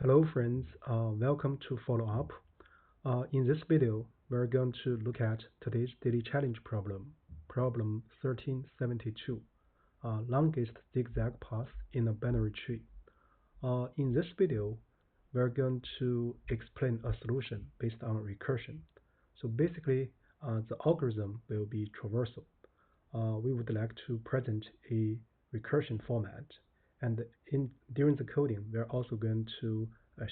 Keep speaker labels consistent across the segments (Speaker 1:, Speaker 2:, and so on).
Speaker 1: Hello friends, welcome to follow up. In this video, we're going to look at today's daily challenge problem 1372, longest zigzag path in a binary tree. In this video, we're going to explain a solution based on recursion. So basically, the algorithm will be traversal. We would like to present a recursion format, and during the coding, we're also going to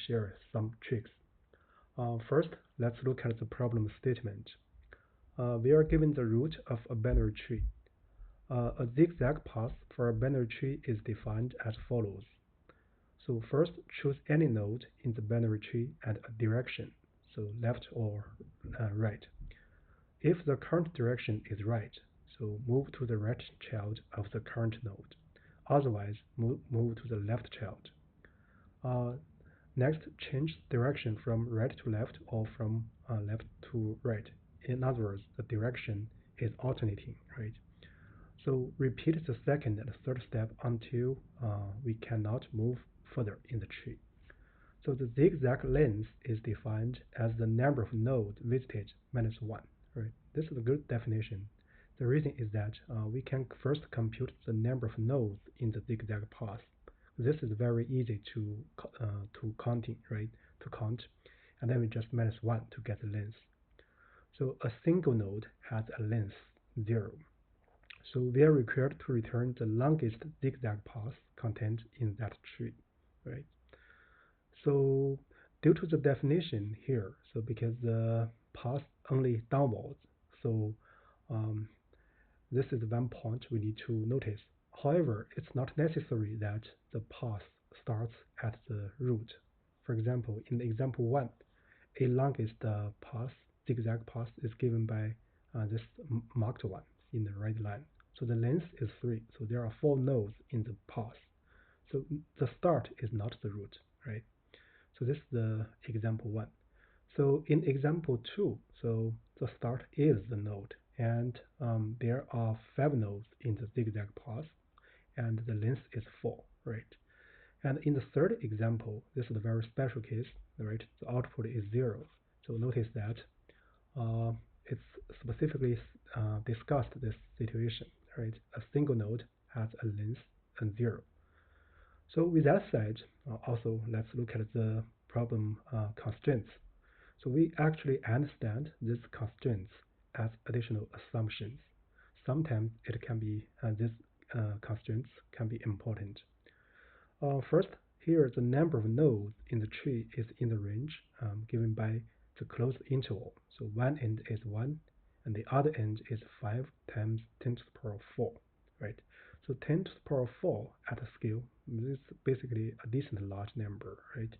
Speaker 1: share some tricks. First, let's look at the problem statement. We are given the root of a binary tree. A zigzag path for a binary tree is defined as follows. So first, choose any node in the binary tree and a direction, so left or right. If the current direction is right, so move to the right child of the current node. Otherwise, move to the left child. Next, change direction from right to left or from left to right. In other words, the direction is alternating, right? So repeat the second and third step until we cannot move further in the tree. So the zigzag length is defined as the number of nodes visited minus 1, right? This is a good definition. The reason is that we can first compute the number of nodes in the zigzag path. This is very easy to counting, right? To count, and then we just minus 1 to get the length. So a single node has a length 0. So we are required to return the longest zigzag path contained in that tree, right? So due to the definition here, so because the path only downwards, so um, this is one point we need to notice. However, it's not necessary that the path starts at the root. For example, in example 1, a longest path, zigzag path, is given by this marked one in the right line. So the length is 3. So there are 4 nodes in the path. So the start is not the root, right? So this is the example 1. So in example 2, so the start is the node, and there are 5 nodes in the zigzag path, and the length is 4, right? And in the third example, this is a very special case, right? The output is 0. So notice that it's specifically discussed this situation, right? A single node has a length and 0. So with that said, also let's look at the problem constraints. So we actually understand these constraints as additional assumptions. Sometimes it can be these constraints can be important. First, here the number of nodes in the tree is in the range given by the closed interval. So one end is 1, and the other end is 5 times 10 to the power 4, right? So 10 to the power 4 at a scale is basically a decent large number, right?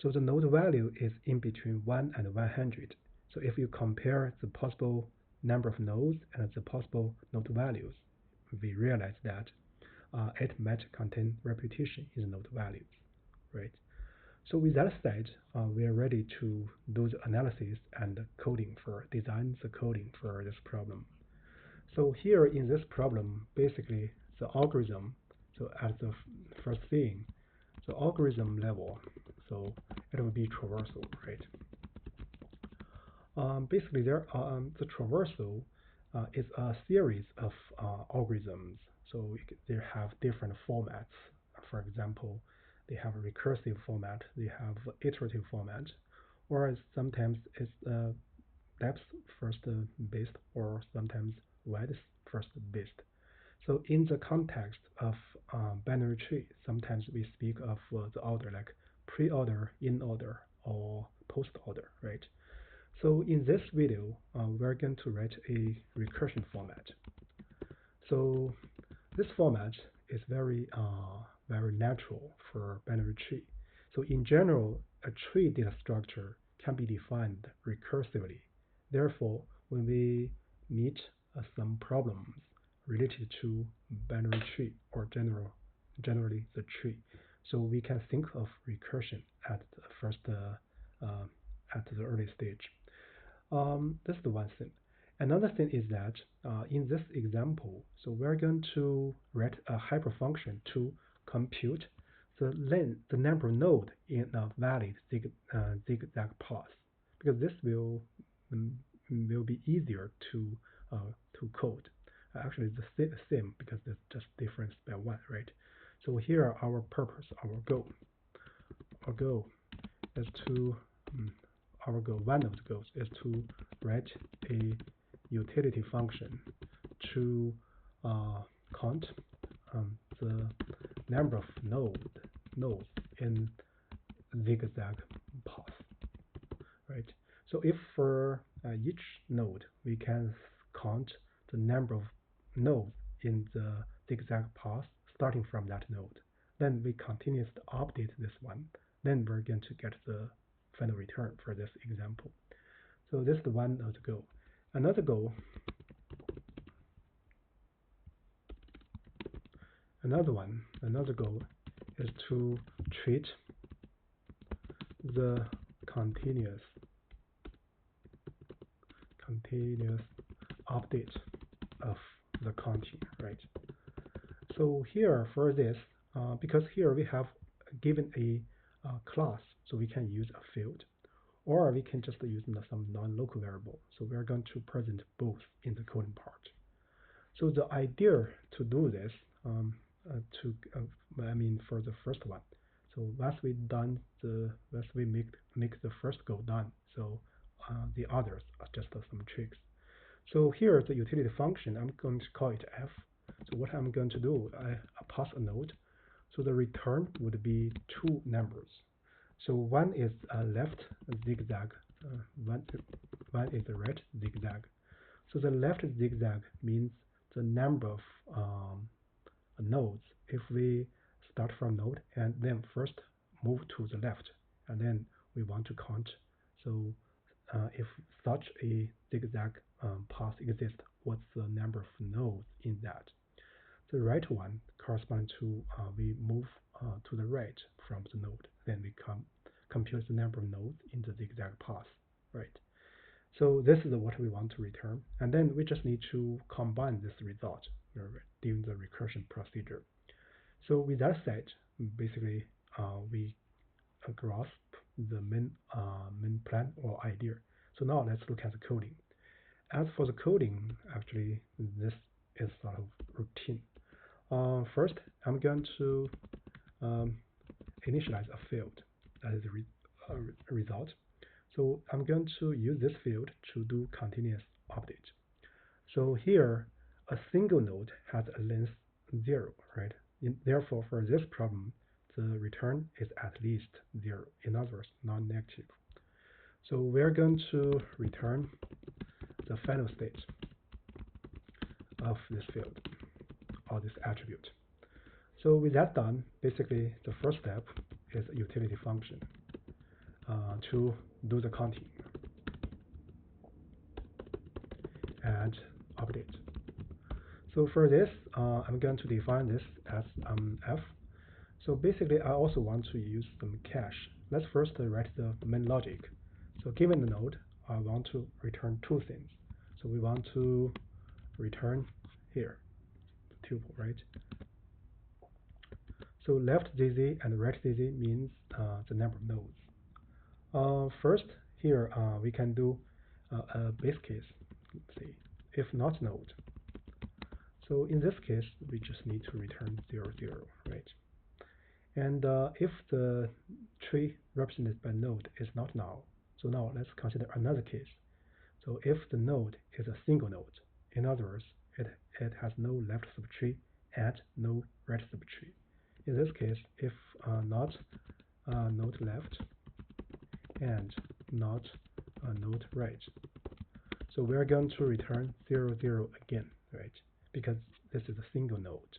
Speaker 1: So the node value is in between 1 and 100. So if you compare the possible number of nodes and the possible node values, we realize that it might contain repetition in the node values, right? So with that said, we are ready to do the analysis and design the coding for this problem. So here in this problem, basically the algorithm, so as the first thing, the algorithm level, so it will be traversal, right? Basically, the traversal is a series of algorithms. So they have different formats. For example, they have a recursive format, they have iterative format, or sometimes it's depth first based, or sometimes width first based. So in the context of binary tree, sometimes we speak of the order like pre-order, in-order, or post-order, right? So in this video, we're going to write a recursion format. So this format is very natural for binary tree. So in general, a tree data structure can be defined recursively. Therefore, when we meet some problems related to binary tree or generally the tree, so we can think of recursion at the first at the early stage. That's the one thing. Another thing is that in this example, so we're going to write a hyperfunction to compute the number of nodes in a valid zigzag path, because this will be easier to code. Actually, it's the same because it's just difference by one, right? So here our purpose, our goal is to one of the goals is to write a utility function to count the number of nodes in zigzag path, right? So if for each node we can count the number of nodes in the zigzag path starting from that node, then we continuously update this one, then we're going to get the final return for this example. So this is the one of the goal. Another goal is to treat the continuous update of the counting, right? So here for this, because here we have given a class, so we can use a field, or we can just use some non-local variable. So we are going to present both in the coding part. So the idea to do this, for the first one. So once we make the first goal done, so the others are just some tricks. So here the utility function, I'm going to call it f. So what I'm going to do, I pass a node. So the return would be two numbers. So one is a left zigzag, one is a right zigzag. So the left zigzag means the number of nodes if we start from node and then first move to the left, and then we want to count. So if such a zigzag path exists, what's the number of nodes in that? The right one corresponds to we move to the right from the node, then we compute the number of nodes in the zigzag path, right? So this is what we want to return, and then we just need to combine this result during the recursion procedure. So with that said, basically we grasp the main plan or idea. So now let's look at the coding. As for the coding, actually this is sort of routine. First, I'm going to initialize a field that is a result. So I'm going to use this field to do continuous update. So here, a single node has a length 0, right? Therefore, for this problem, the return is at least 0. In other words, non-negative. So we're going to return the final state of this field or this attribute. So with that done, basically the first step is a utility function to do the counting and update. So for this, I'm going to define this as f. So basically, I also want to use some cache. Let's first write the main logic. So given the node, I want to return two things. So we want to return here, the tuple, right? So left ZZ and right ZZ means the number of nodes. First, here we can do a base case. Let's see, if not node. So in this case, we just need to return 0, 0, right? And if the tree represented by node is not null, so now let's consider another case. So if the node is a single node, in other words, it has no left subtree and no right subtree. In this case, if not node left and not node right, so we're going to return 0, 0 again, right? Because this is a single node.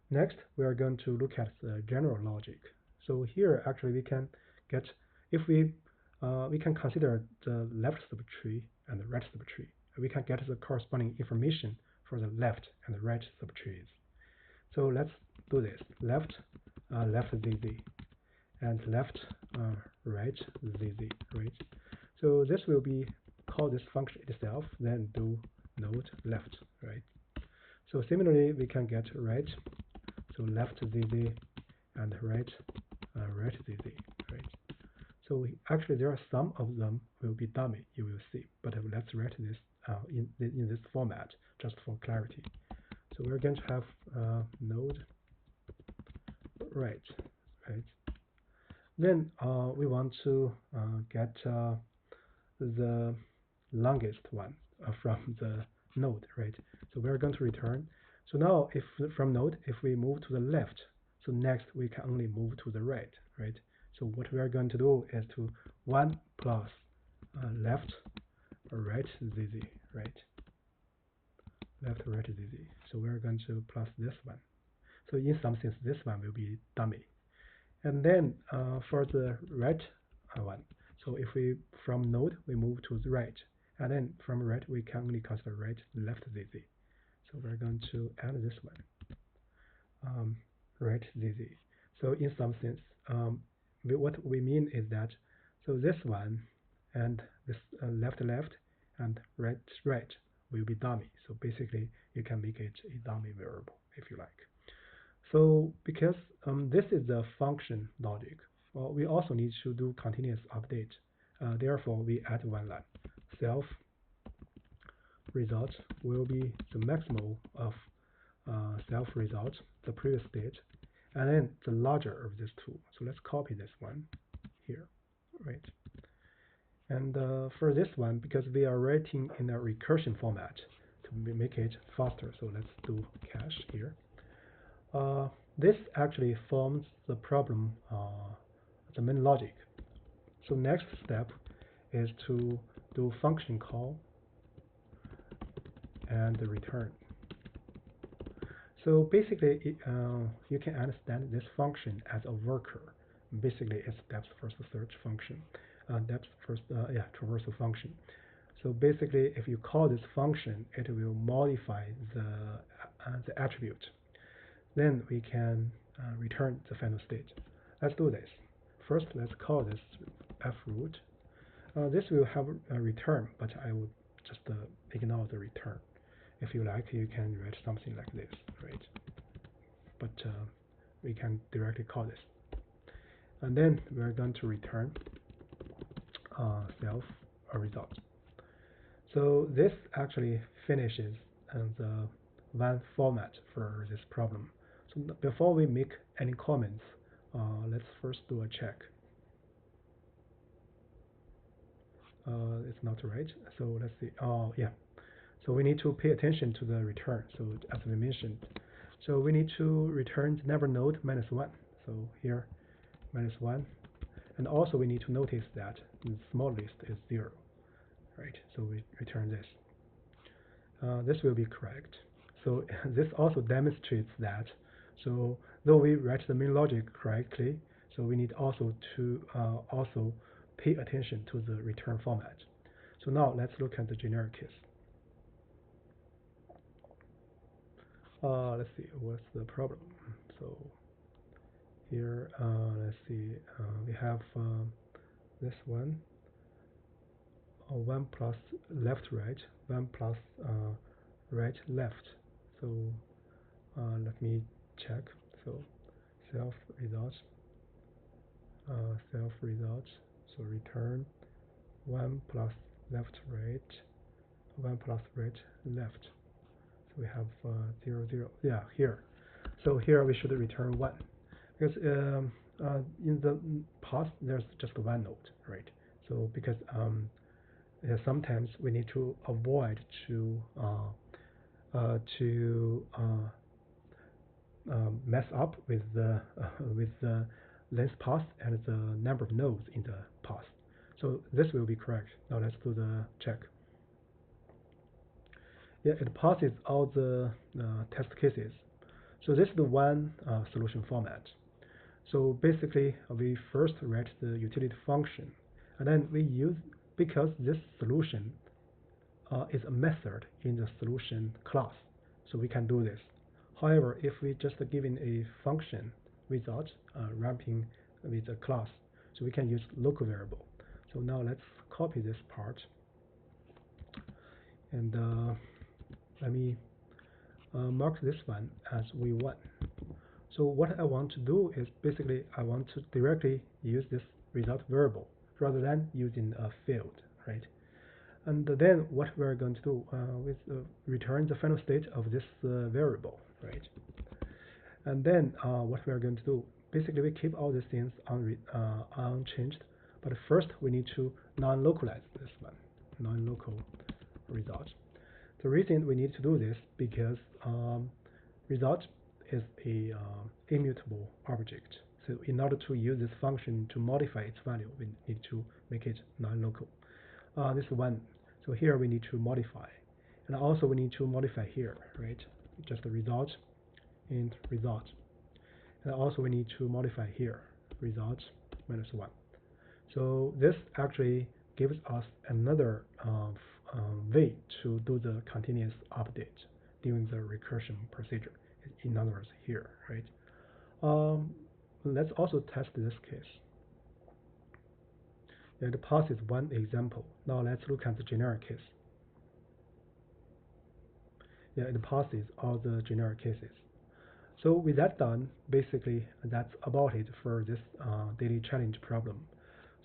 Speaker 1: Next, we are going to look at the general logic. So here, actually, we can get, if we can consider the left subtree and the right subtree. We can get the corresponding information for the left and the right subtrees. So let's do this. Left ZZ and left right ZZ, right? So this will be call this function itself, then do node left, right? So similarly, we can get right, so left ZZ and write ZZ, right? So actually there are some of them will be dummy, you will see, but let's write this in this format just for clarity. So we're going to have node write, right? Then we want to get the longest one from the node, right? So we're going to return. So now if from node, if we move to the left, so next we can only move to the right, right? So what we are going to do is to 1 plus left right ZZ, right? Left right ZZ. So we're going to plus this one. So in some sense, this one will be dummy. And then for the right one, so if we from node we move to the right, and then from right we can only consider right left ZZ. So we're going to add this one, right ZZ. So in some sense, what we mean is that so this one and this left and right will be dummy. So basically you can make it a dummy variable if you like. So because this is the function logic, well, we also need to do continuous update. Therefore, we add one line. Self result will be the maximal of self result, the previous state, and then the larger of these two. So let's copy this one here, right? And for this one, because we are writing in a recursion format to make it faster, so let's do cache here. This actually forms the problem, the main logic. So next step is to do function call and return. So basically, you can understand this function as a worker. Basically, it's depth first search function, depth first, traversal function. So basically, if you call this function, it will modify the attribute. Then we can return the final state. Let's do this. First, let's call this froot. This will have a return, but I will just ignore the return. If you like, you can write something like this, right? But we can directly call this. And then we're going to return self result. So this actually finishes the one format for this problem. So before we make any comments, let's first do a check. It's not right. So let's see. Oh, yeah. So we need to pay attention to the return. So as we mentioned, so we need to return never node -1. So here -1, and also we need to notice that the small list is 0, right? So we return this. This will be correct. So this also demonstrates that. So though we write the main logic correctly, so we need also to also pay attention to the return format. So now let's look at the generic case. Let's see what's the problem. So here, let's see, we have this one. 1 plus left right, 1 plus right left. So let me check. So self results, so return 1 plus left right, 1 plus right left. So we have 0 0. Yeah, here. So here we should return 1 because in the past there's just one node, right? So because sometimes we need to avoid to mess up with the length path and the number of nodes in the path. So this will be correct. Now let's do the check. Yeah, it passes all the test cases. So this is the one solution format. So basically, we first write the utility function, and then we use, because this solution is a method in the solution class, so we can do this. However, if we just given a function without wrapping with a class, so we can use local variable. So now let's copy this part, and let me mark this one as V1. So what I want to do is basically I want to directly use this result variable rather than using a field, right? And then what we're going to do is return the final state of this variable, right? And then what we're going to do, basically we keep all these things unchanged, but first we need to non-localize this one, non-local result. The reason we need to do this because result is a immutable object. So in order to use this function to modify its value, we need to make it non-local. This one. So here we need to modify, and also we need to modify here, right? Just the result and result, and also we need to modify here, result -1. So this actually gives us another way to do the continuous update during the recursion procedure. In other words, here, right? Let's also test this case. And the path is one example. Now let's look at the generic case. Yeah, it passes all the generic cases. So with that done, basically that's about it for this daily challenge problem.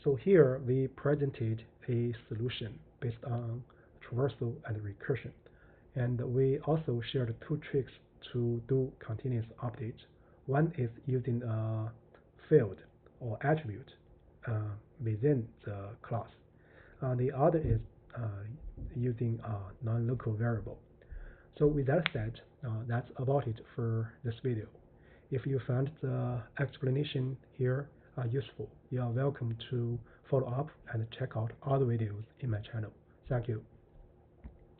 Speaker 1: So here we presented a solution based on traversal and recursion. And we also shared two tricks to do continuous updates. One is using a field or attribute within the class. The other is using a non-local variable. So with that said, that's about it for this video. If you found the explanation here useful, you are welcome to follow up and check out other videos in my channel. Thank you.